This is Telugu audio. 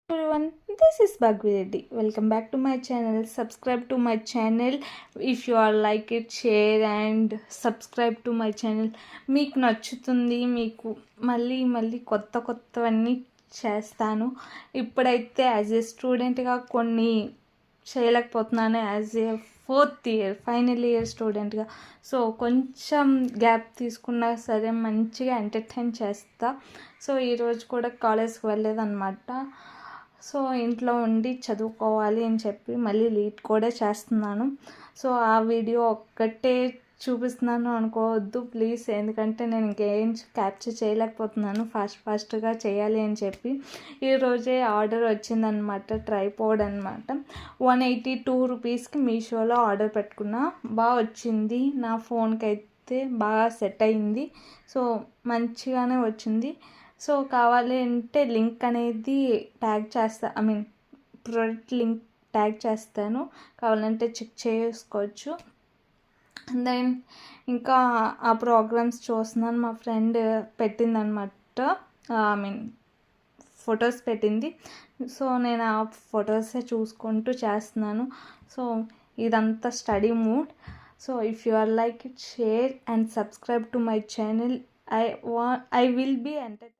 Everyone, this is Bhagvi Reddy. Welcome back to my channel. Subscribe to my channel if you are like it, share and subscribe to my channel. మీకు నచ్చుతుంది, మీకు మళ్ళీ కొత్తవన్నీ చేస్తాను. ఇప్పుడైతే యాజ్ ఏ స్టూడెంట్గా కొన్ని చేయలేకపోతున్నాను, యాజ్ ఏ ఫైనల్ ఇయర్ స్టూడెంట్గా. సో కొంచెం గ్యాప్ తీసుకున్నా సరే మంచిగా ఎంటర్టైన్ చేస్తా. సో ఈరోజు కూడా కాలేజ్కి వెళ్ళలేదన్నమాట. సో ఇంట్లో ఉండి చదువుకోవాలి అని చెప్పి మళ్ళీ లీడ్ కూడా చేస్తున్నాను. సో ఆ వీడియో ఒక్కటే చూపిస్తున్నాను అనుకోవద్దు ప్లీజ్, ఎందుకంటే నేను ఇంకేం క్యాప్చర్ చేయలేకపోతున్నాను. ఫాస్ట్గా చేయాలి అని చెప్పి ఈరోజే ఆర్డర్ వచ్చిందనమాట. ట్రైపోడ్ అనమాట. 182 రూపీస్కి మీషోలో ఆర్డర్ పెట్టుకున్నా. బాగా వచ్చింది, నా ఫోన్కి అయితే బాగా సెట్ అయింది. సో మంచిగానే వచ్చింది. సో కావాలి అంటే లింక్ అనేది ట్యాగ్ చేస్తా, ప్రోడక్ట్ లింక్ ట్యాగ్ చేస్తాను, కావాలంటే చెక్ చేసుకోవచ్చు. దెన్ ఇంకా ఆ ప్రోగ్రామ్స్ చూస్తున్నాను. మా ఫ్రెండ్ పెట్టిందనమాట, ఫొటోస్ పెట్టింది. సో నేను ఆ ఫొటోసే చూసుకుంటూ చేస్తున్నాను. సో ఇదంతా study mood. So if you are like it, share and subscribe to my channel. I will be entertained.